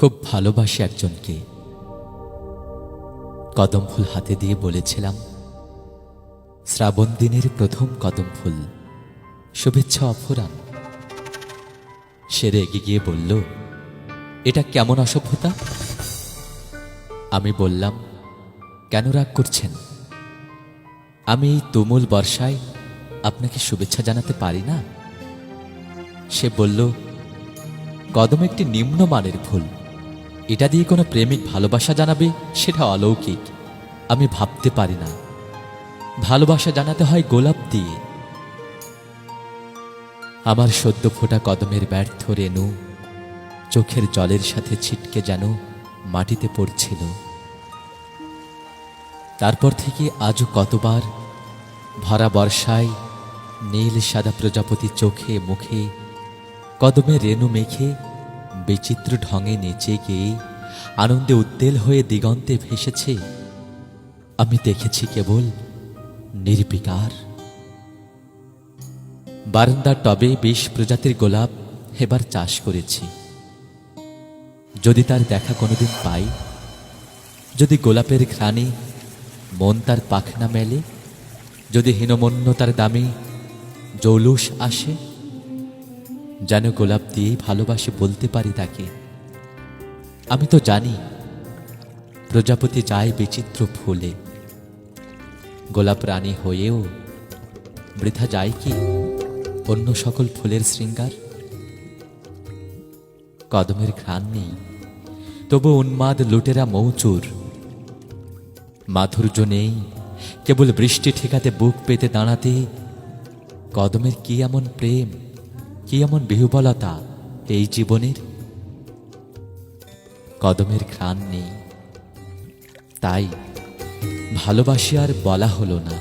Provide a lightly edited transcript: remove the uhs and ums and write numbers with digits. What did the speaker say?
খুব ভালোবাসি একজনকে। কদম ফুল হাতে দিয়ে বলেছিলাম, শ্রাবণ দিনের প্রথম কদম ফুল, শুভেচ্ছা অফুরান। সে রেগে গিয়ে বলল, এটা কেমন অসভ্যতা? আমি বললাম, কেন রাগ করছেন? আমি এই তুমুল বর্ষায় আপনাকে শুভেচ্ছা জানাতে পারি না? সে বলল, কদম একটি নিম্নমানের ফুল, এটা দিয়ে কোনো প্রেমিক ভালোবাসা জানাবে সেটা অলৌকিক। আমি ভাবতে পারি না। ভালোবাসা জানাতে হয় গোলাপ দিয়ে। আমার সদ্য ফোটা কদমের ব্যর্থ রেণু চোখের জলের সাথে ছিটকে যেন মাটিতে পড়ছিল। তারপর থেকে আজও কতবার ভরা বর্ষায় নীল সাদা প্রজাপতি চোখে মুখে কদমের রেণু মেখে বিচিত্র ঢঙে নেচে গিয়ে আনন্দে উদ্বেল হয়ে দিগন্তে ভেসেছে। আমি দেখেছি কেবল নির্বিকার। বারান্দার টবে ২০ প্রজাতির গোলাপ এবার চাষ করেছি। যদি তার দেখা কোনোদিন পাই, যদি গোলাপের ঘ্রাণে মন তার পাখনা মেলে, যদি হীনমন্যতার দামে জৌলুস আসে, যেন গোলাপ দিয়েই ভালোবাসে বলতে পারি তাকে। আমি তো জানি প্রজাপতি যায় বিচিত্র ফুলে, গোলাপ রানী হয়েও বৃথা যায় কি অন্য সকল ফুলের শৃঙ্গার? কদমের ঘ্রাণ নেই, তবু উন্মাদ লুটেরা মৌচুর। মাধুর্য নেই, কেবল বৃষ্টি ঠেকাতে বুক পেতে দাঁড়াতে। কদমের কি এমন প্রেম, কি এমন বিহ্বলতা এই জীবনের? কদমের ঘ্রাণ নেই, তাই ভালোবাসি আর বলা হলো না।